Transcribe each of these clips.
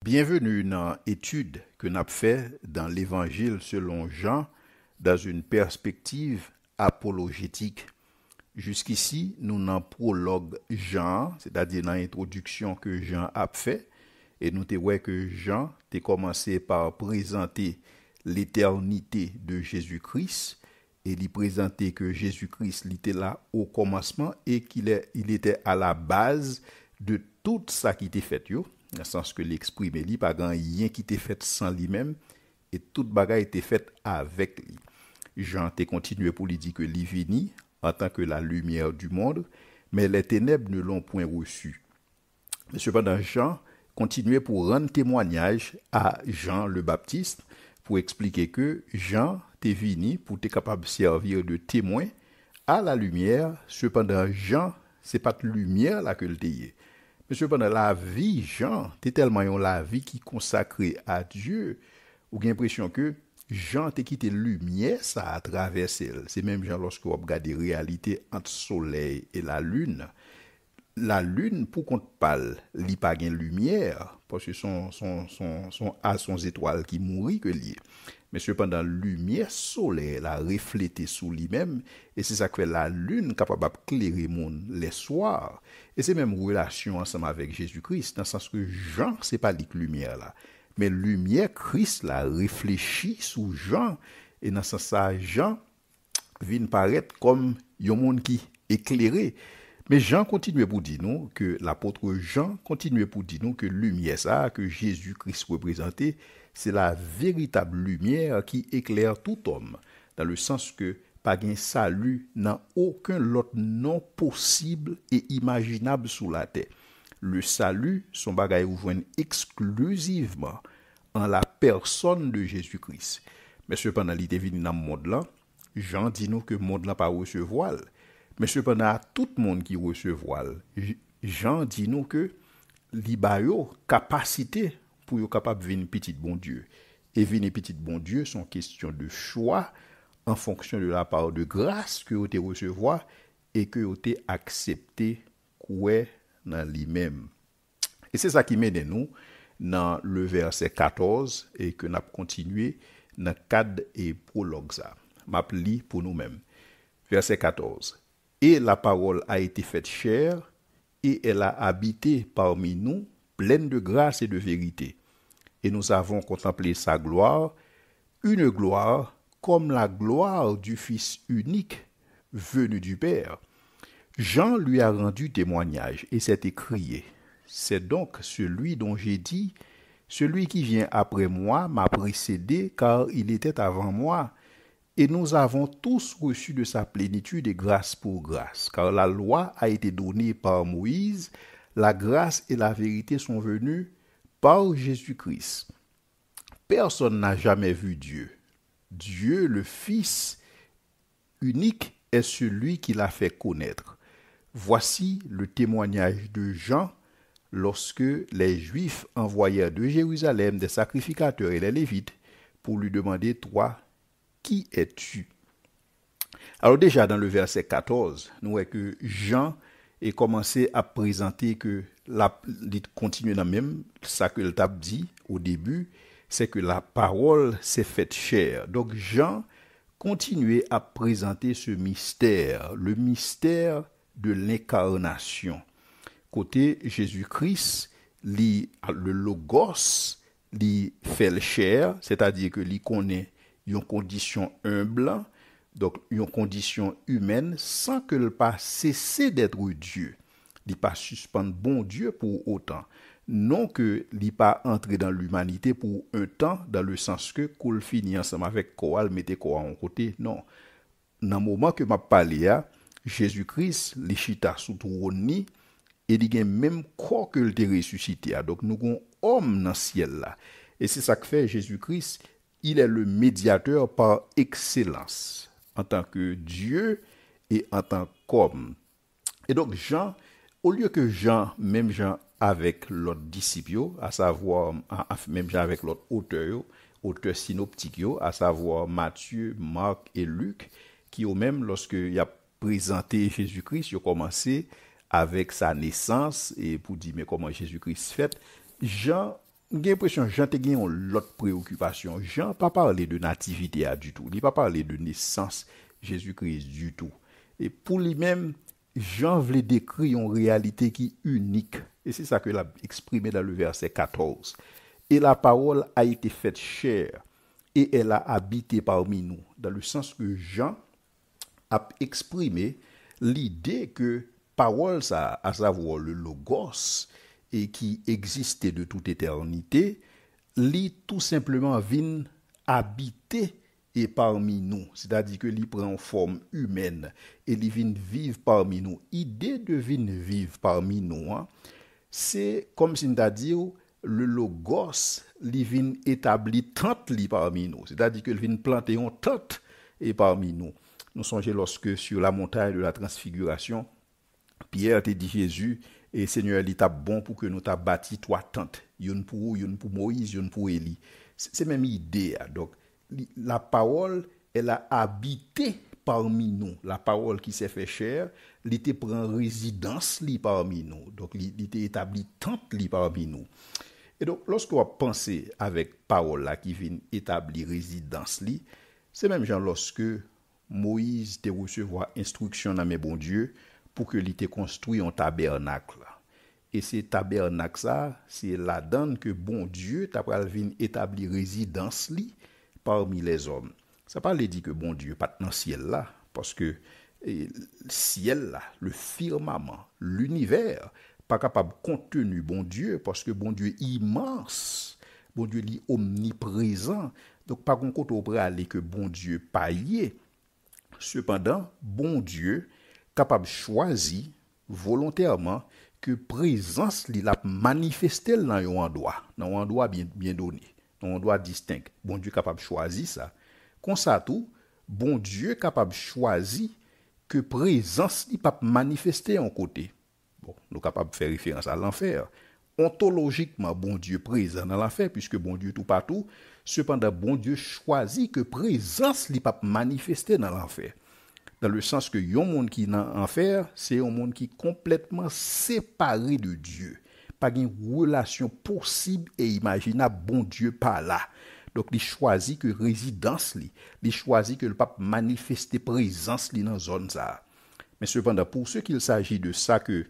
Bienvenue dans l'étude que nous avons fait dans l'Évangile selon Jean dans une perspective apologétique. Jusqu'ici, nous n'en prologue Jean, c'est-à-dire dans l'introduction que Jean a fait, et nous avons que Jean a commencé par présenter l'éternité de Jésus-Christ, et lui présenter que Jésus-Christ était là au commencement et il était à la base de tout ça qui était fait. Dans le sens que l'exprimer lui, pas grand rien qui était fait sans lui-même, et toute bagaille était faite avec lui. Jean a continué pour lui dire que lui vini en tant que la lumière du monde, mais les ténèbres ne l'ont point reçu. Mais cependant, Jean continuait pour rendre témoignage à Jean le Baptiste, pour expliquer que Jean t'est venu pour être capable de servir de témoin à la lumière. Cependant, Jean, c'est pas de lumière là que le t'est. Mais cependant, la vie, Jean, t'es tellement la vie qui est consacrée à Dieu, ou j'ai l'impression que Jean t'a quitté lumière, ça a traversé. C'est même Jean lorsque vous regardez la réalité entre le soleil et la lune. La lune, pour qu'on te parle, il n'y a pas de lumière, parce que son étoile qui mourit que lié. Mais cependant, la lumière solaire a reflété sous lui-même, et c'est ça que fait la lune capable d'éclairer le monde les soirs. Et c'est même relation ensemble avec Jésus-Christ, dans le sens que Jean, c'est pas la lumière là, mais lumière, Christ l'a réfléchi sous Jean, et dans ce sens, Jean vient paraître comme un monde qui éclairé. Mais Jean continue pour dire nous que l'apôtre Jean continue pour dire nous que lumière ça que Jésus-Christ représentait, c'est la véritable lumière qui éclaire tout homme, dans le sens que pas un salut n'a aucun autre nom possible et imaginable sous la terre. Le salut, son bagage vous joigne exclusivement en la personne de Jésus-Christ. Mais cependant, il est venu dans le monde là, Jean dit nous que le monde là pas recevoir. Mais cependant, tout le monde qui recevoir, Jean dit nous que l'Ibayo capacité pour être capable de venir petit bon Dieu. Et venir petit bon Dieu sont question de choix en fonction de la part de grâce que vous avez recevoir et que vous avez accepté quoi dans lui-même. Et c'est ça qui mène nous dans le verset 14 et que nous avons continué dans le cadre et prologue ça. M'a li pour nous-mêmes. Verset 14. Et la parole a été faite chair, et elle a habité parmi nous, pleine de grâce et de vérité. Et nous avons contemplé sa gloire, une gloire comme la gloire du Fils unique venu du Père. Jean lui a rendu témoignage et s'est écrié. C'est donc celui dont j'ai dit, celui qui vient après moi m'a précédé, car il était avant moi. Et nous avons tous reçu de sa plénitude et grâce pour grâce, car la loi a été donnée par Moïse, la grâce et la vérité sont venues par Jésus-Christ. Personne n'a jamais vu Dieu. Dieu, le Fils unique, est celui qui l'a fait connaître. Voici le témoignage de Jean lorsque les Juifs envoyèrent de Jérusalem des sacrificateurs et les Lévites pour lui demander, toi, qui es-tu? Alors déjà dans le verset 14, nous voyons que Jean est commencé à présenter que il continue dans même ça que le t'a dit au début, c'est que la parole s'est faite chair. Donc Jean continuait à présenter ce mystère, le mystère de l'incarnation. Côté Jésus-Christ, le logos, il fait le chair, c'est-à-dire que il connaît une condition humble, donc une condition humaine, sans que le pas cesser d'être Dieu. Il pas suspendre bon Dieu pour autant. Non que il pas entrer dans l'humanité pour un temps, dans le sens que qu'on finit ensemble avec Koal, mettez quoi en côté. Non. Dans le moment que m'a parlé, Jésus-Christ, les chita sous trône, et il a même corps que le ressuscité. Donc nous avons homme dans le ciel là. Et c'est ça que fait Jésus-Christ. Il est le médiateur par excellence, en tant que Dieu et en tant qu'homme. Et donc Jean, au lieu que Jean, même Jean avec l'autre disciple, à savoir, même Jean avec l'autre auteur synoptique, à savoir Matthieu, Marc et Luc, qui au même, lorsqu'il a présenté Jésus-Christ, il a commencé avec sa naissance, et pour dire mais comment Jésus-Christ fait, Jean J'ai l'impression Jean te gen l'autre préoccupation. Jean pas parlé de nativité du tout. Il pas parlé de naissance Jésus-Christ du tout. Et pour lui-même, Jean voulait décrire une réalité qui est unique. Et c'est ça que l'a exprimé dans le verset 14. Et la parole a été faite chair et elle a habité parmi nous. Dans le sens que Jean a exprimé l'idée que parole, ça, à savoir le logos, et qui existait de toute éternité, li tout simplement vient habiter et parmi nous. C'est-à-dire que li prend forme humaine et li vient vivre parmi nous. Idée de vient vivre parmi nous, hein, c'est comme si c'est-à-dire le logos li vient établi tente li parmi nous. C'est-à-dire que li vient planter une tente et parmi nous. Nous songeons lorsque sur la montagne de la transfiguration, Pierre te dit Jésus, et Seigneur, il t'a bon pour que nous t'a bâti trois tentes. Une pour Moïse, une pour Élie. C'est même idée. Donc, la parole, elle a habité parmi nous. La parole qui s'est fait chair, il était prend résidence parmi nous. Donc, il était établi tente parmi nous. Et donc, lorsqu'on pense avec parole là qui vient établir résidence c'est même genre lorsque Moïse te recevoir instruction dans mes bons Dieu pour que l'il te construit un tabernacle. Et c'est tabernacle ça, c'est la donne que bon Dieu t'a pral vinn établir résidence parmi les hommes. Ça pas dit que bon Dieu pas dans ciel là parce que le ciel là, le firmament, l'univers pas capable contenu bon Dieu parce que bon Dieu immense, bon Dieu est omniprésent. Donc pas qu'on côté au aller que bon Dieu paillé. Cependant, bon Dieu capable choisir volontairement que présence li la manifester dans un endroit bien donné, dans un endroit distinct. Bon Dieu capable choisir ça. Comme ça tout, bon Dieu capable choisir que présence li pas manifester en côté. Bon, nous capable faire référence à l'enfer. Ontologiquement, bon Dieu présent dans l'enfer puisque bon Dieu tout partout. Cependant, bon Dieu choisit que présence li pas manifester dans l'enfer. Dans le sens que yon monde qui dans enfer, c'est un monde qui est complètement séparé de Dieu. Pas une relation possible et imaginable bon Dieu par là. Donc il choisit que résidence il choisit que le pape manifeste présence dans zone ça. Mais cependant pour ce qu'il s'agit de ça que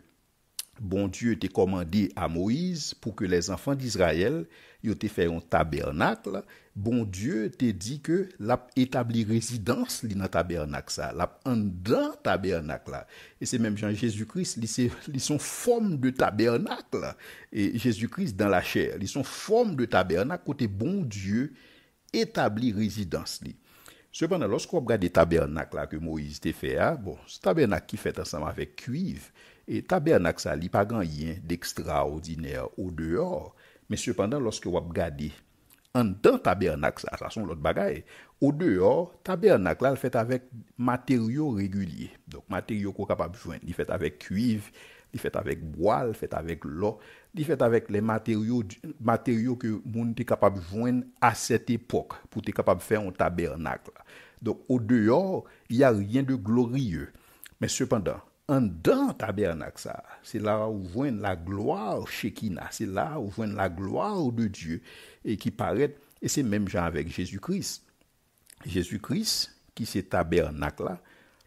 bon Dieu t'a commandé à Moïse pour que les enfants d'Israël ils ont fait un tabernacle. Bon Dieu t'a dit que l'a établi résidence dans le tabernacle ça, l'a en dans tabernacle là. Et c'est même Jean Jésus-Christ, ils sont forme de tabernacle et Jésus-Christ dans la chair, ils sont forme de tabernacle côté bon Dieu établi résidence li. Cependant, lorsqu'on regarde les tabernacles là que Moïse t'a fait, bon, ce tabernacle qui fait ensemble avec cuivre, et tabernacle ça, il n'y a pas rien d'extraordinaire au dehors. Mais cependant, lorsque vous regardez en dedans tabernacle ça sont l'autre bagaille. Au dehors, tabernacle là, il fait avec matériaux réguliers. Donc, matériaux qu'on est capable de joindre. Il fait avec cuivre, il fait avec bois, il fait avec l'eau, il fait avec les matériaux que moun est capable de joindre à cette époque pour être capable de faire un tabernacle. Donc, au dehors, il n'y a rien de glorieux. Mais cependant, en dans tabernacle ça, c'est là où voit la gloire Shekinah, c'est là où voit la gloire de Dieu et qui paraît, et c'est même genre avec Jésus-Christ. Jésus-Christ qui c'est tabernacle là,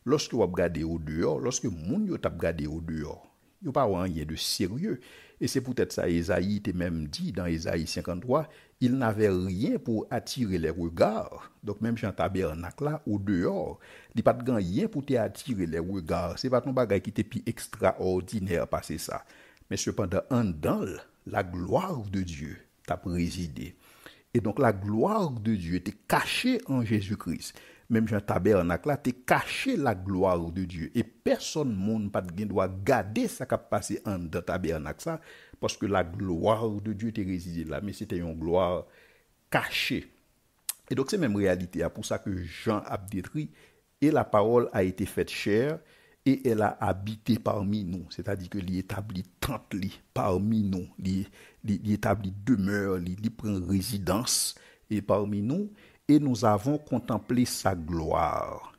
lorsque vous regardez au dehors, lorsque moun yo t'a regardé au dehors, yo pas rien de sérieux. Et c'est peut-être ça Ésaïe t'a même dit dans Ésaïe 53, il n'avait rien pour attirer les regards. Donc même Jean tabernacle là au dehors, il pas de rien pour t'attirer les regards. C'est pas ton bagage qui était plus extraordinaire passer ça. Mais cependant en dedans la gloire de Dieu t'a présidé. Et donc la gloire de Dieu était cachée en Jésus-Christ. Même Jean tabernacle là t'es caché la gloire de Dieu et personne monde pas doit garder ça qui passé en dans tabernacle ça parce que la gloire de Dieu était résidée là mais c'était une gloire cachée. Et donc c'est même réalité pour ça que Jean a décrit et la parole a été faite chair et elle a habité parmi nous, c'est-à-dire que l'y établit tente parmi nous, l'y établit demeure, l'y prend résidence et parmi nous. Et nous avons contemplé sa gloire.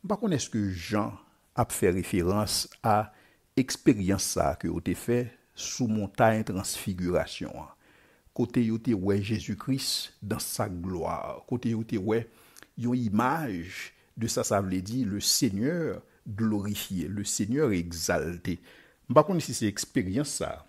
Par contre, est-ce que Jean a fait référence à l'expérience que vous avez fait sous montagne transfiguration? côté yo te ouais Jésus-Christ dans sa gloire, côté yo te ouais une image de ça, ça veut dire le Seigneur glorifié, le Seigneur exalté. Par contre, si c'est expérience ça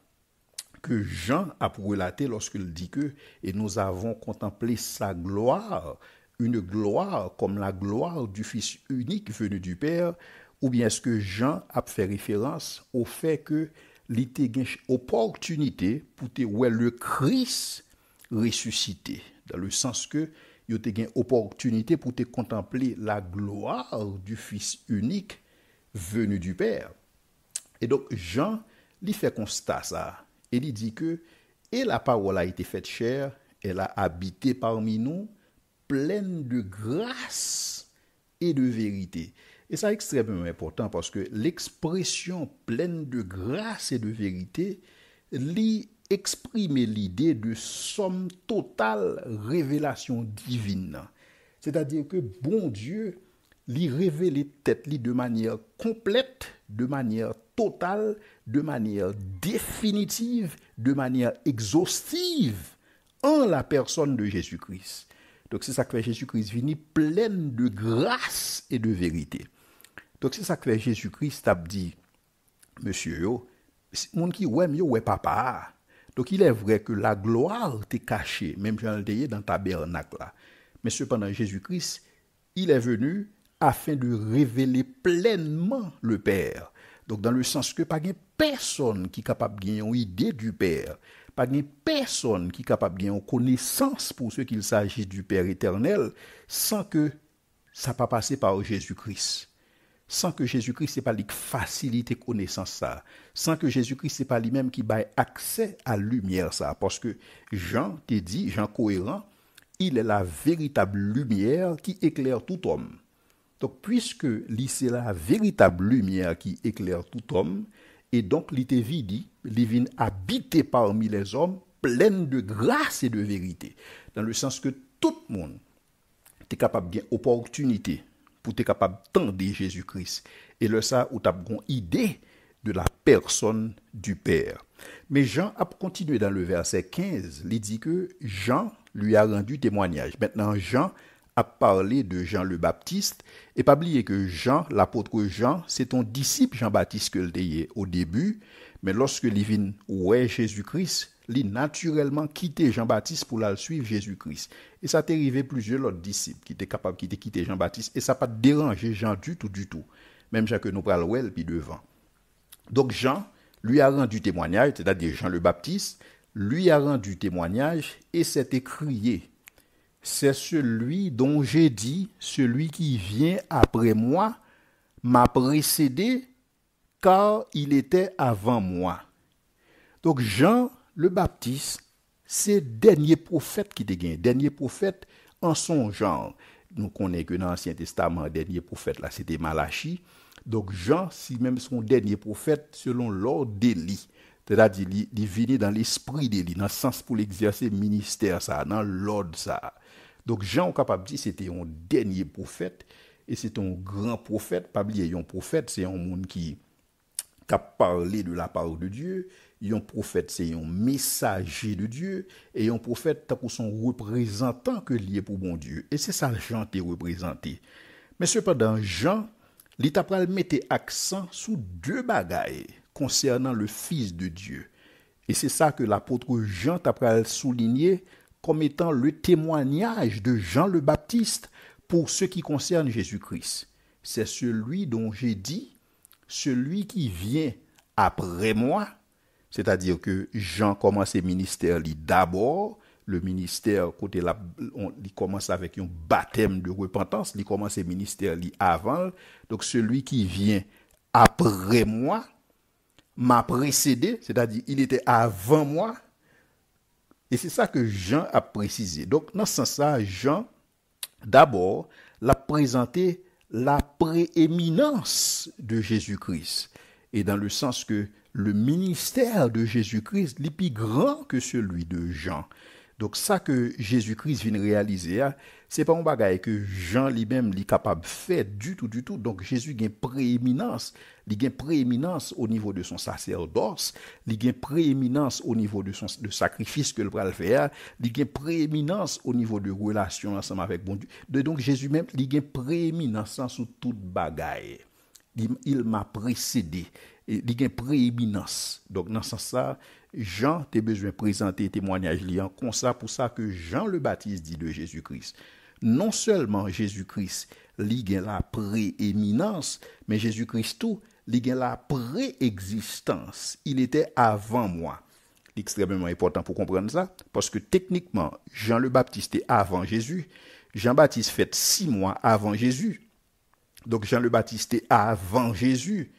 que Jean a relaté lorsqu'il dit que et nous avons contemplé sa gloire, une gloire comme la gloire du Fils unique venu du Père, ou bien est-ce que Jean a fait référence au fait que il était une opportunité pour te voir le Christ ressuscité, dans le sens que il était une opportunité pour te contempler la gloire du Fils unique venu du Père. Et donc Jean lui fait constat ça et il dit que et la parole a été faite chair, elle a habité parmi nous, pleine de grâce et de vérité. Et ça est extrêmement important parce que l'expression pleine de grâce et de vérité lui exprime l'idée de somme totale révélation divine. C'est-à-dire que bon Dieu lui révèle tête lui de manière complète, de manière totale, de manière définitive, de manière exhaustive en la personne de Jésus-Christ. Donc c'est ça que Jésus-Christ vient pleine de grâce et de vérité. Donc c'est ça que Jésus-Christ a dit, monsieur yo, moun qui ouais yo ouais papa. Donc il est vrai que la gloire t'est cachée, même Jean le dans tabernacle là. Mais cependant Jésus-Christ, il est venu afin de révéler pleinement le Père. Donc dans le sens que pas de personne qui est capable de gagner une idée du Père, pas de personne qui est capable de gagner une connaissance pour ce qu'il s'agit du Père éternel sans que ça pas passer par Jésus-Christ. Sans que Jésus-Christ n'est pas lui faciliter connaissance ça, sans que Jésus-Christ n'est pas lui-même qui baille accès à la lumière ça, parce que Jean te dit, Jean cohérent, il est la véritable lumière qui éclaire tout homme. Donc puisque c'est la véritable lumière qui éclaire tout homme, et donc il te dit, il vient habiter parmi les hommes, pleine de grâce et de vérité, dans le sens que tout le monde est capable d'une opportunité pour être capable d'entendre Jésus-Christ. Et le ça, où tu as une idée de la personne du Père. Mais Jean a continué dans le verset 15, il dit que Jean lui a rendu témoignage. Maintenant, Jean a parlé de Jean le Baptiste, et pas oublier que Jean, l'apôtre Jean, c'est ton disciple Jean-Baptiste que le au début, mais lorsque il vient ouais Jésus-Christ, il naturellement quitté Jean-Baptiste pour la suivre Jésus-Christ. Et ça t'est arrivé plusieurs autres disciples qui étaient capables de quitter Jean-Baptiste, et ça n'a pas dérangé Jean du tout. Même Jean que nous parlons well, puis devant. Donc Jean lui a rendu témoignage, c'est-à-dire Jean le Baptiste, lui a rendu témoignage et s'est écrié. C'est celui dont j'ai dit, celui qui vient après moi m'a précédé, car il était avant moi. Donc Jean le Baptiste, c'est dernier prophète qui te gagne, dernier prophète en son genre. Nous connaissons que dans l'Ancien Testament, dernier prophète là, c'était Malachie. Donc Jean, si même son dernier prophète, selon l'ordre d'Élie, c'est-à-dire il vient dans l'esprit d'Élie, dans le sens pour l'exercer ministère ça, dans l'ordre ça. Donc Jean est capable de dire c'était un dernier prophète et c'est un grand prophète. Pas oublier un prophète, c'est un monde qui a parlé de la parole de Dieu. Un prophète, c'est un messager de Dieu. Et un prophète, c'est pour son représentant que lié pour bon Dieu. Et c'est ça Jean qui est représenté. Mais cependant, Jean, il t'a mettre accent sur deux bagailles concernant le Fils de Dieu. Et c'est ça que l'apôtre Jean t'a souligné comme étant le témoignage de Jean le Baptiste pour ce qui concerne Jésus-Christ. C'est celui dont j'ai dit, celui qui vient après moi, c'est-à-dire que Jean commence le ministère d'abord, le ministère côté là, il commence avec un baptême de repentance, il commence le ministère avant, donc celui qui vient après moi m'a précédé, c'est-à-dire il était avant moi. Et c'est ça que Jean a précisé. Donc, dans ce sens-là, Jean, d'abord, l'a présenté la prééminence de Jésus-Christ. Et dans le sens que le ministère de Jésus-Christ est plus grand que celui de Jean. Donc ça que Jésus-Christ vient réaliser, c'est pas un bagage que Jean lui-même est capable de faire du tout, du tout. Donc Jésus a une prééminence. Il a une prééminence au niveau de son sacerdoce. Il a une prééminence au niveau de son sacrifice que le va faire. Il a une prééminence au niveau de relation ensemble avec bon Dieu. Donc Jésus même, il a une prééminence sur toute bagaille. Il m'a précédé. Il y a une prééminence. Donc, dans ce sens-là, Jean a besoin de présenter témoignage liant comme ça, pour ça que Jean le Baptiste dit de Jésus-Christ. Non seulement Jésus-Christ, il a la prééminence, mais Jésus-Christ tout, il a la préexistence. Il était avant moi. C'est extrêmement important pour comprendre ça, parce que techniquement, Jean le Baptiste est avant Jésus. Jean-Baptiste fait 6 mois avant Jésus. Donc, Jean le Baptiste est avant Jésus.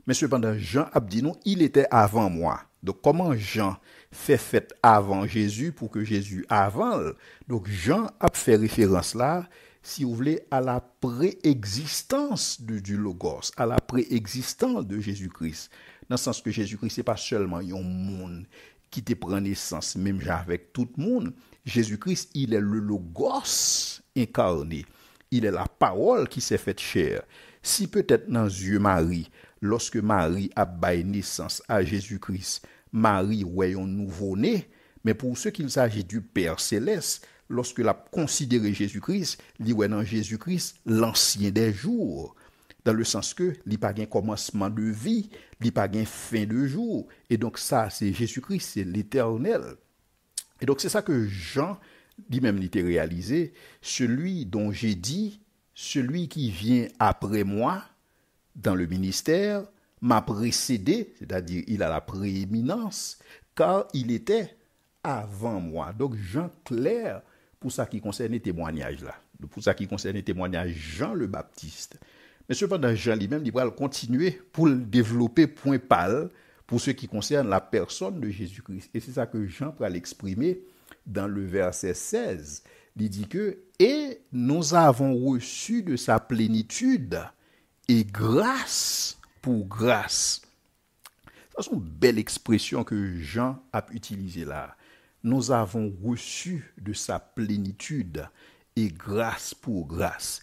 Mais cependant, Jean a dit non, il était avant moi. Donc, comment Jean fait fête avant Jésus pour que Jésus avant? Donc, Jean a fait référence là, si vous voulez, à la préexistence du Logos, à la préexistence de Jésus-Christ. Dans le sens que Jésus-Christ, ce n'est pas seulement un monde qui te prend naissance, même avec tout le monde. Jésus-Christ, il est le Logos incarné. Il est la parole qui s'est faite chair. Si peut-être dans yeux Marie, lorsque Marie a baillé naissance à Jésus-Christ, Marie ouais un nouveau-né, mais pour ce qu'il s'agit du Père céleste, lorsque l'a considéré Jésus-Christ, il ouais dans Jésus-Christ l'ancien des jours, dans le sens que il pas un commencement de vie, il pas un fin de jour, et donc ça c'est Jésus-Christ, c'est l'Éternel. Et donc c'est ça que Jean lui-même l'était réalisé, celui dont j'ai dit, celui qui vient après moi dans le ministère m'a précédé, c'est-à-dire il a la prééminence, car il était avant moi. Donc Jean clair pour ça qui concerne les témoignages là, pour ça qui concerne les témoignages Jean le Baptiste. Mais cependant Jean lui-même il va continuer pour le développer point pâle pour ce qui concerne la personne de Jésus-Christ. Et c'est ça que Jean va l'exprimer dans le verset 16. Il dit que « Et nous avons reçu de sa plénitude et grâce pour grâce. » C'est une belle expression que Jean a utilisée là. Nous avons reçu de sa plénitude et grâce pour grâce.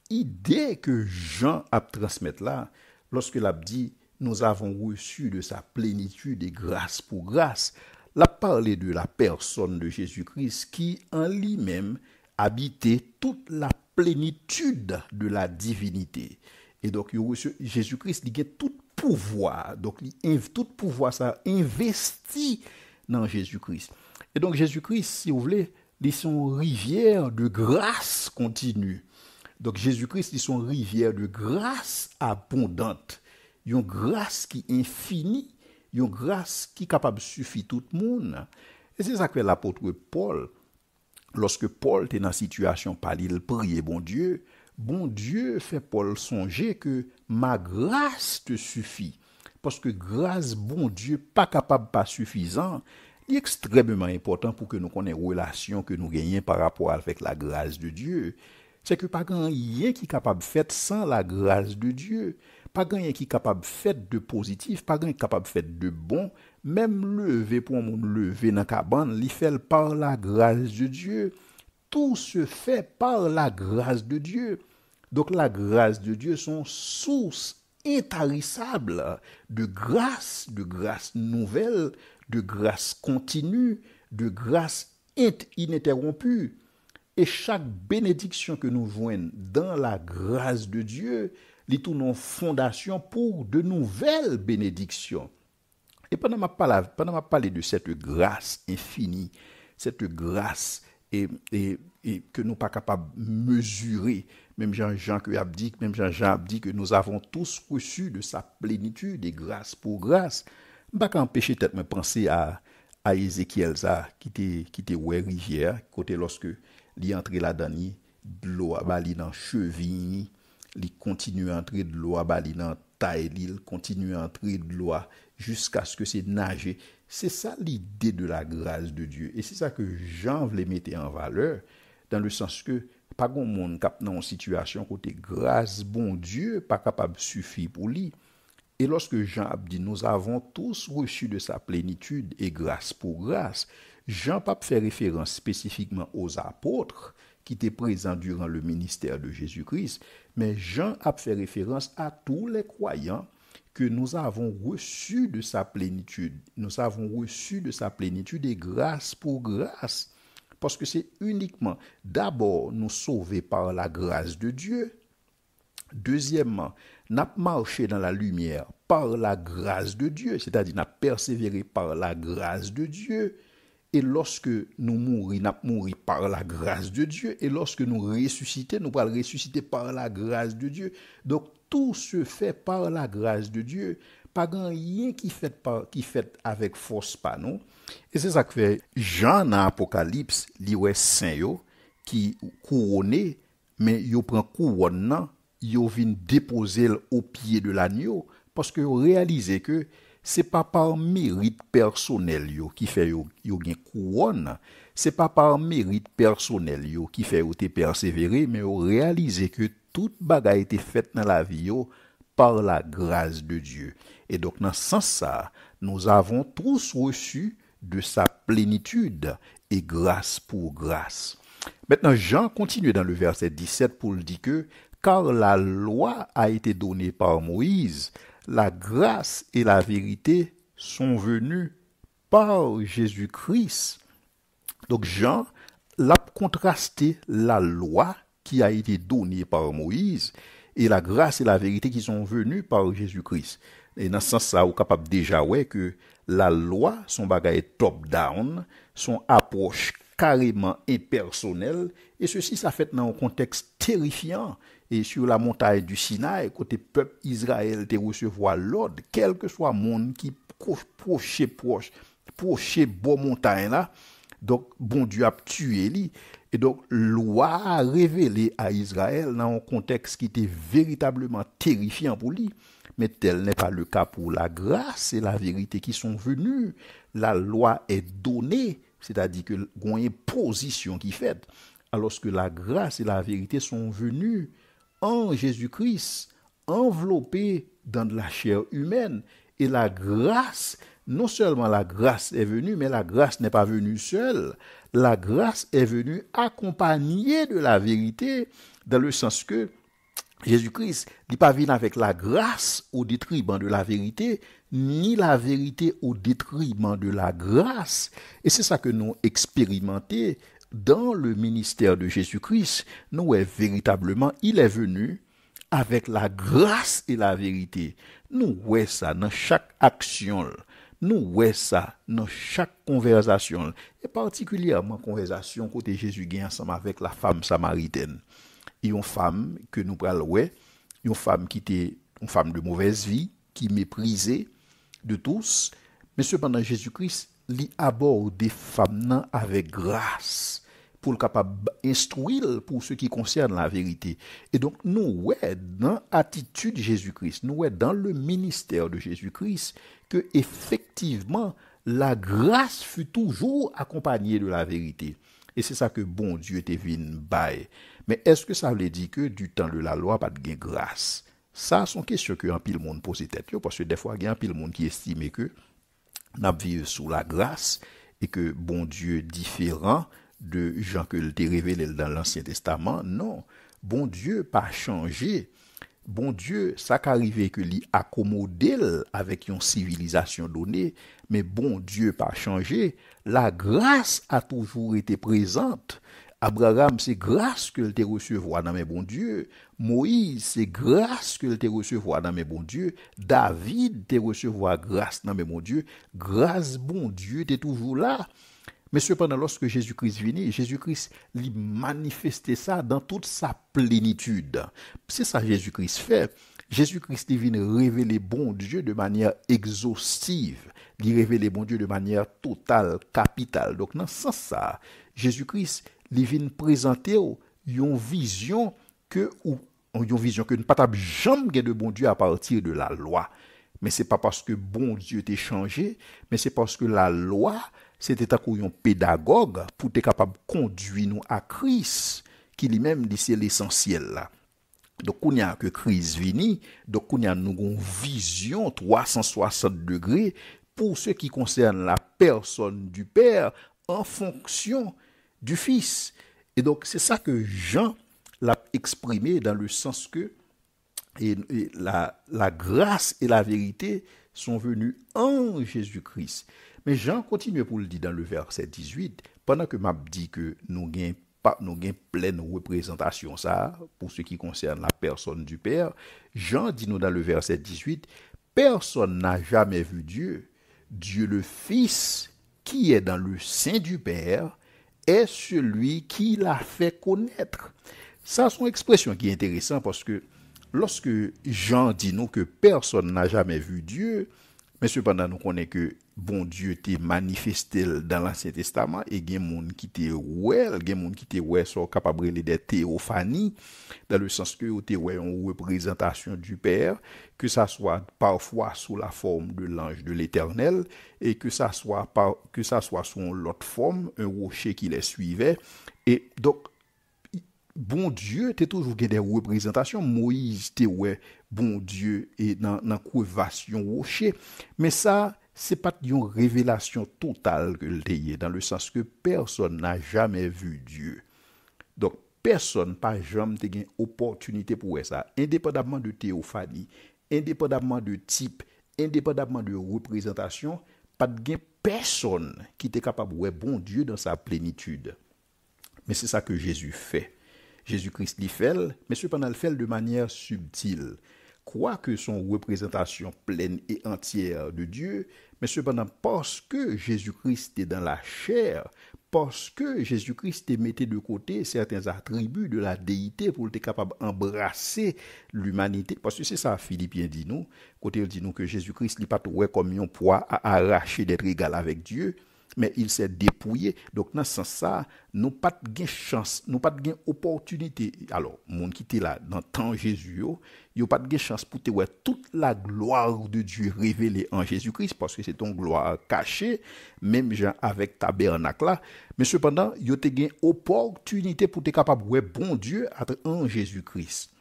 Idée que Jean a transmettre là, lorsque l'a dit nous avons reçu de sa plénitude et grâce pour grâce, l'a parlé de la personne de Jésus-Christ qui en lui-même habitait toute la plénitude de la divinité. Et donc, Jésus-Christ, il a tout pouvoir. Donc, tout pouvoir, ça investi dans Jésus-Christ. Et donc, Jésus-Christ, si vous voulez, il est son rivière de grâce continue. Donc, Jésus-Christ, il est son rivière de grâce abondante. Une grâce qui est infinie, une grâce qui est capable de suffire tout le monde. Et c'est ça que l'apôtre Paul, lorsque Paul était dans la situation, il priait bon Dieu fait Paul songer que ma grâce te suffit. Parce que grâce, bon Dieu, pas capable, pas suffisant, il est extrêmement important pour que nous connaissions une relation que nous gagnons par rapport avec la grâce de Dieu. C'est que pas grand rien qui est capable de faire sans la grâce de Dieu. Pas grand rien qui est capable de faire de positif, pas grand rien qui est capable de faire de bon. Même lever pour mon lever dans la cabane, il fait par la grâce de Dieu. Tout se fait par la grâce de Dieu. Donc la grâce de Dieu sont source intarissable de grâce nouvelle, de grâce continue, de grâce ininterrompue. Et chaque bénédiction que nous voyons dans la grâce de Dieu, est une fondation pour de nouvelles bénédictions. Et pendant ma parler de cette grâce infinie, cette grâce et que nous pas capables de mesurer, même Jean a dit que nous avons tous reçu de sa plénitude et grâce pour grâce. Je ne vais pas empêcher peut-être de penser à Ézéchiel qui était ouais rivière, côté lorsque il est entré là-dedans, de l'eau à bali dans cheville, il continue à entrer de l'eau à bali dans taille, il continue à entrer de l'eau jusqu'à ce que c'est nager. C'est ça l'idée de la grâce de Dieu. Et c'est ça que Jean voulait mettre en valeur, dans le sens que pas grand monde cap dans une situation côté grâce bon Dieu pas capable de suffire pour lui. Et lorsque Jean a dit nous avons tous reçu de sa plénitude et grâce pour grâce, Jean pas fait référence spécifiquement aux apôtres qui étaient présents durant le ministère de Jésus-Christ, mais Jean a fait référence à tous les croyants que nous avons reçus de sa plénitude. Nous avons reçu de sa plénitude et grâce pour grâce. Parce que c'est uniquement, d'abord, nous sauver par la grâce de Dieu. Deuxièmement, nous avons marché dans la lumière par la grâce de Dieu, c'est-à-dire nous avons persévéré par la grâce de Dieu. Et lorsque nous mourons, nous avons mouru par la grâce de Dieu. Et lorsque nous ressuscitons, nous allons ressusciter par la grâce de Dieu. Donc, tout se fait par la grâce de Dieu. Pas rien qui fait avec force pas non. Et c'est ça que fait Jean dans Apocalypse, li wè saint yo qui couronné mais yo prend couronne nan, yo vinn déposer au pied de l'agneau parce que yo réalisé que c'est pas par mérite personnel yo qui fait yo gen couronne, c'est pas par mérite personnel yo qui fait yo te persévérer, mais yo réalisé que toute bagaille était faite dans la vie yo par la grâce de Dieu. Et donc, dans ce sens-là, nous avons tous reçu de sa plénitude et grâce pour grâce. Maintenant, Jean continue dans le verset 17 pour le dire que, car la loi a été donnée par Moïse, la grâce et la vérité sont venues par Jésus-Christ. Donc, Jean l'a contrasté la loi qui a été donnée par Moïse et la grâce et la vérité qui sont venues par Jésus-Christ. Et dans ce sens-là, vous êtes capable déjà ouais que la loi, son bagage top-down, son approche carrément impersonnelle, et ceci, ça fait dans un contexte terrifiant. Et sur la montagne du Sinaï, côté peuple Israël, te recevoir l'ordre, quel que soit le monde qui proche bon montagne là, donc bon Dieu a tué lui. Et donc, loi a révélé à Israël dans un contexte qui était véritablement terrifiant pour lui. Mais tel n'est pas le cas pour la grâce et la vérité qui sont venues. La loi est donnée, c'est-à-dire que il y a une position qui est faite. Alors que la grâce et la vérité sont venues en Jésus-Christ, enveloppées dans de la chair humaine. Et la grâce, non seulement la grâce est venue, mais la grâce n'est pas venue seule. La grâce est venue accompagnée de la vérité, dans le sens que Jésus-Christ n'est pas venu avec la grâce au détriment de la vérité, ni la vérité au détriment de la grâce. Et c'est ça que nous expérimentons dans le ministère de Jésus-Christ. Nous, véritablement, il est venu avec la grâce et la vérité. Nous, ça dans chaque action. Nous, ça dans chaque conversation. Et particulièrement, conversation côté Jésus gagne ensemble avec la femme samaritaine. Une femme que nous parlons, une femme qui était une femme de mauvaise vie, qui méprisait de tous, mais cependant Jésus-Christ lui aborde des femmes avec grâce pour le capable instruire pour ce qui concerne la vérité. Et donc nous dans l'attitude de Jésus-Christ, nous dans le ministère de Jésus-Christ que effectivement la grâce fut toujours accompagnée de la vérité. Et c'est ça que bon Dieu te venu bailler. Mais est-ce que ça veut dire que du temps de la loi, pas de grâce? Ça, c'est une question que un pile monde pose tête, parce que des fois, il y a un pile monde qui estime que nous vivons sous la grâce et que bon Dieu différent de gens que le révélé dans l'Ancien Testament. Non, bon Dieu pas changé. Bon Dieu, ça qu'arrivé que lui accommodé avec une civilisation donnée, mais bon Dieu pas changé. La grâce a toujours été présente. Abraham, c'est grâce que te recevoir dans mes bons dieux. Moïse, c'est grâce que te recevoir dans mes bons dieux. David, te recevoir grâce dans mes bons dieux. Grâce, bon Dieu, t'es toujours là. Mais cependant, lorsque Jésus-Christ vient, Jésus-Christ lui manifestait ça dans toute sa plénitude. C'est ça que Jésus-Christ fait. Jésus-Christ vient révéler bon Dieu de manière exhaustive. Il révéler bon Dieu de manière totale, capitale. Donc, dans ce sens, Jésus-Christ il vient présenter une vision que nous ne pas jamais de bon Dieu à partir de la loi. Mais c'est pas parce que bon Dieu t'est changé, mais c'est parce que la loi, c'était un pédagogue pour être capable de conduire nous à Christ, qui lui-même dit c'est l'essentiel là. Donc, on y a que Christ vini, donc on y a une vision 360 degrés pour ce qui concerne la personne du Père, en fonction du Fils. Et donc, c'est ça que Jean l'a exprimé dans le sens que la grâce et la vérité sont venues en Jésus-Christ. Mais Jean continue pour le dire dans le verset 18, pendant que m'a dit que nous gagnons pleine représentation ça pour ce qui concerne la personne du Père. Jean dit nous dans le verset 18, personne n'a jamais vu Dieu. Dieu le Fils qui est dans le sein du Père est celui qui l'a fait connaître. Ça, c'est une expression qui est intéressante parce que lorsque Jean dit nous que personne n'a jamais vu Dieu, mais cependant nous connaissons que bon Dieu t'est manifesté dans l'Ancien Testament et il y a des gens qui t'est ouais, il y a des gens qui t'est ouais sont capables de théophanie dans le sens que t'es ouais une représentation du Père, que ça soit parfois sous la forme de l'ange de l'Éternel et que ça soit sous l'autre forme, un rocher qui les suivait. Et donc bon Dieu, t'es toujours des représentations. Moïse, t'es ouais, bon Dieu, et dans crevasse rocher. Mais ça, c'est pas une révélation totale que le t'ayé, dans le sens que personne n'a jamais vu Dieu. Donc, personne, pas jamais, t'es une opportunité pour ça. Indépendamment de théophanie, indépendamment de type, indépendamment de représentation, pas de personne qui était capable de voir bon Dieu dans sa plénitude. Mais c'est ça que Jésus fait. Jésus-Christ l'y fait, mais cependant le fait de manière subtile. Quoique son représentation pleine et entière de Dieu, mais cependant parce que Jésus-Christ est dans la chair, parce que Jésus-Christ mettait de côté certains attributs de la déité pour être capable d'embrasser l'humanité. Parce que c'est ça, Philippiens dit nous, côté il dit nous que Jésus-Christ n'est pas tout comme un poids à arracher d'être égal avec Dieu, mais il s'est dépouillé. Donc dans ce sens ça, nous pas de chance, nous pas de opportunité. Alors, monde qui était là dans temps Jésus, yo pas de chance pour te voir toute la gloire de Dieu révélée en Jésus-Christ parce que c'est ton gloire cachée, même gens avec tabernacle là, mais cependant, yo te gain opportunité pour te capable voir bon Dieu en Jésus-Christ.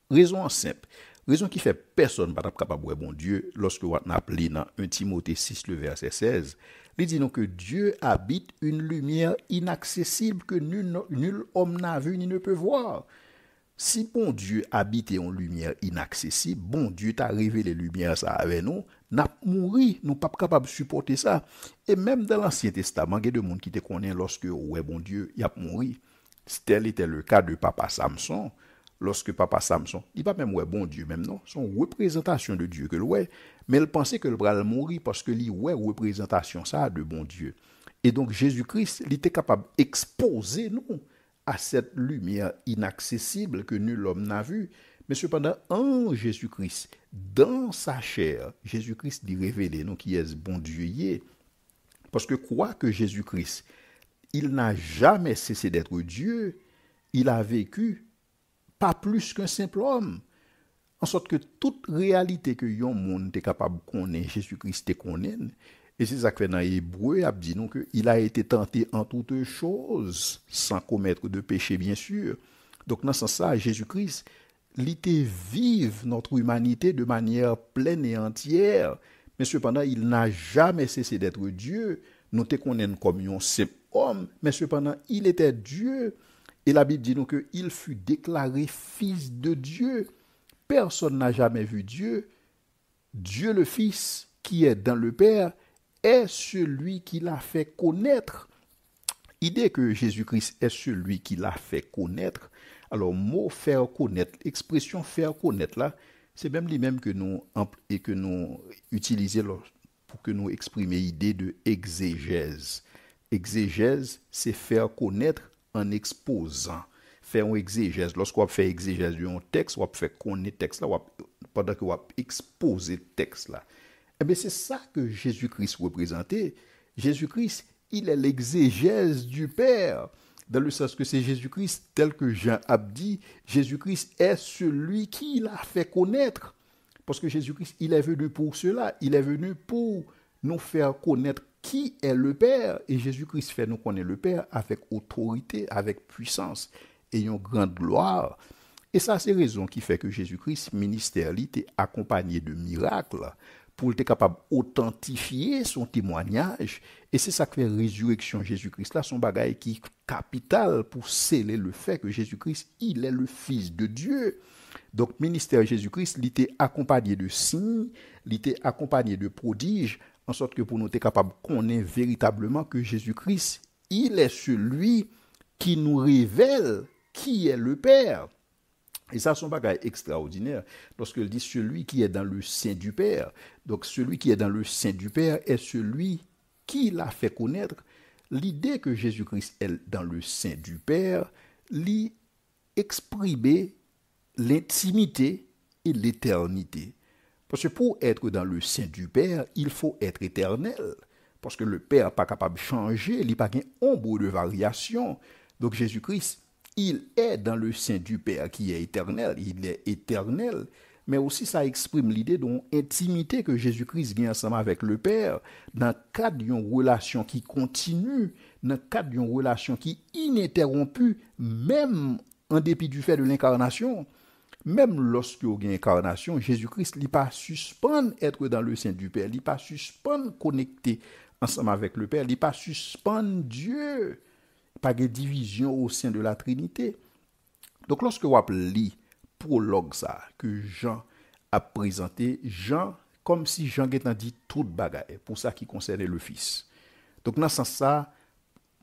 Raison simple. Raison qui fait personne pas capable de voir bon Dieu lorsque on appelé dans 1 Timothée 6 le verset 16. Il dit donc que Dieu habite une lumière inaccessible que nul homme n'a vu ni ne peut voir. Si bon Dieu habitait une lumière inaccessible, bon Dieu t'a révélé lumière ça avec nous, n'a mouri, nous pas capable de supporter ça. Et même dans l'Ancien Testament, il y a des gens qui te connaissent lorsque ouais bon Dieu, il a mouru. Tel était le cas de papa Samson. Lorsque papa Samson, il pas même ouais bon Dieu même non, son représentation de Dieu que le ouais, mais il pensait que le bras mourir parce que lui ouais représentation ça de bon Dieu. Et donc Jésus-Christ, il était capable d'exposer nous à cette lumière inaccessible que nul homme n'a vue, mais cependant en Jésus-Christ, dans sa chair, Jésus-Christ dit révéler nous qui est ce bon Dieu y est. Parce que quoi que Jésus-Christ, il n'a jamais cessé d'être Dieu, il a vécu pas plus qu'un simple homme. En sorte que toute réalité que yon monde est capable de connaître, Jésus-Christ te connaît. Et c'est ça que fait dans Hébreu, il dit nous qu'il a été tenté en toutes choses, sans commettre de péché, bien sûr. Donc, dans ce sens-là, Jésus-Christ, il était vive notre humanité de manière pleine et entière. Mais cependant, il n'a jamais cessé d'être Dieu. Nous te connaissons comme un simple homme, mais cependant, il était Dieu. Et la Bible dit nous qu'il fut déclaré fils de Dieu. Personne n'a jamais vu Dieu. Dieu le Fils qui est dans le Père est celui qui l'a fait connaître. Idée que Jésus-Christ est celui qui l'a fait connaître. Alors, mot faire connaître, expression faire connaître là, c'est même les mêmes que nous utilisons pour que nous exprimer l'idée de exégèse. Exégèse, c'est faire connaître en exposant, faire un exégèse. Lorsqu'on fait exégèse d'un texte, on fait connaître texte là, pendant qu'on va exposer texte là. Eh bien, c'est ça que Jésus-Christ représentait. Jésus-Christ, il est l'exégèse du Père. Dans le sens que c'est Jésus-Christ, tel que Jean a dit, Jésus-Christ est celui qui l'a fait connaître. Parce que Jésus-Christ, il est venu pour cela. Il est venu pour nous faire connaître qui est le Père. Et Jésus-Christ fait nous connaître le Père avec autorité, avec puissance et une grande gloire. Et ça, c'est raison qui fait que Jésus-Christ, ministère, il était accompagné de miracles pour être capable d'authentifier son témoignage. Et c'est ça que fait résurrection Jésus-Christ là, son bagage qui est capital pour sceller le fait que Jésus-Christ, il est le Fils de Dieu. Donc, ministère Jésus-Christ, il était accompagné de signes, il était accompagné de prodiges, en sorte que pour nous être capable de connaître véritablement que Jésus-Christ, il est celui qui nous révèle qui est le Père. Et ça, c'est un bagage extraordinaire lorsqu'il dit celui qui est dans le sein du Père. Donc, celui qui est dans le sein du Père est celui qui l'a fait connaître. L'idée que Jésus-Christ est dans le sein du Père, lui exprimer l'intimité et l'éternité. Parce que pour être dans le sein du Père, il faut être éternel. Parce que le Père n'est pas capable de changer, il n'y a pas ombre de variation. Donc, Jésus-Christ, il est dans le sein du Père qui est éternel, il est éternel, mais aussi ça exprime l'idée d'une intimité que Jésus-Christ vient ensemble avec le Père, dans le cadre d'une relation qui continue, dans le cadre d'une relation qui est ininterrompue, même en dépit du fait de l'incarnation. Même lorsqu'il y a une incarnation, Jésus-Christ n'est pas suspend être dans le sein du Père, il n'est pas suspend connecté ensemble avec le Père, il n'est pas suspend Dieu. Pas de division au sein de la Trinité. Donc, lorsque vous appelez prologue ça, que Jean a présenté, Jean, comme si Jean était dit toute bagaille, pour ça qui concernait le Fils. Donc, dans ce sens ça,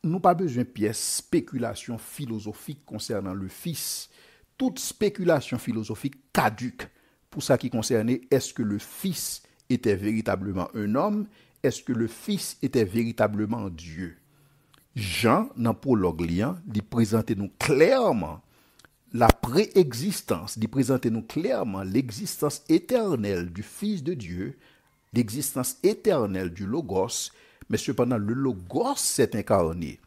nous pas besoin de pièce spéculation philosophique concernant le Fils. Toute spéculation philosophique caduque pour ça qui concernait est-ce que le Fils était véritablement un homme, est-ce que le Fils était véritablement Dieu. Jean, dans prologue liant, il présente nous clairement la préexistence, il présente nous clairement l'existence éternelle du Fils de Dieu, l'existence éternelle du Logos, mais cependant le Logos s'est incarné.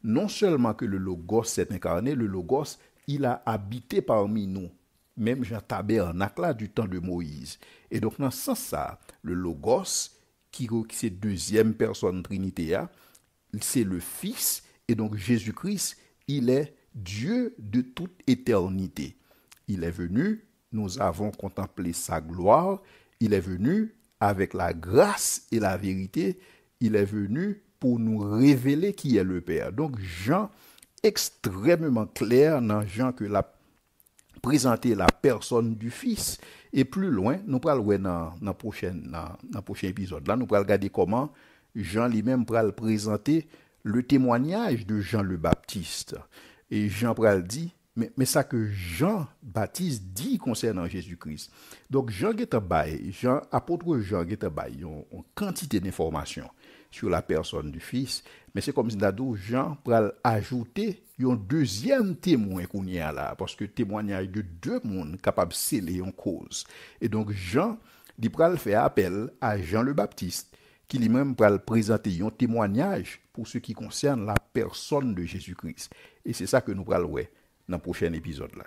Non seulement que le Logos s'est incarné, le Logos, il a habité parmi nous, même Jean tabernacle là du temps de Moïse. Et donc dans ce sens ça, le Logos, qui c'est deuxième personne Trinité, c'est le Fils, et donc Jésus-Christ, il est Dieu de toute éternité. Il est venu, nous avons contemplé sa gloire, il est venu avec la grâce et la vérité, il est venu pour nous révéler qui est le Père. Donc Jean, extrêmement clair dans Jean que l'a présenté la personne du Fils. Et plus loin, nous allons voir dans le prochain épisode. Là, nous allons regarder comment Jean lui-même va présenter le témoignage de Jean le Baptiste. Et Jean va dire, mais ça que Jean-Baptiste dit concernant Jésus-Christ. Donc Jean apôtre Jean une quantité d'informations sur la personne du Fils, mais c'est comme si Jean va ajouter un deuxième témoin qu'on y a là, parce que témoignage de deux mondes capable de sceller une cause. Et donc Jean, il va faire appel à Jean le Baptiste, qui lui-même va présenter un témoignage pour ce qui concerne la personne de Jésus-Christ. Et c'est ça que nous allons voir dans le prochain épisode là.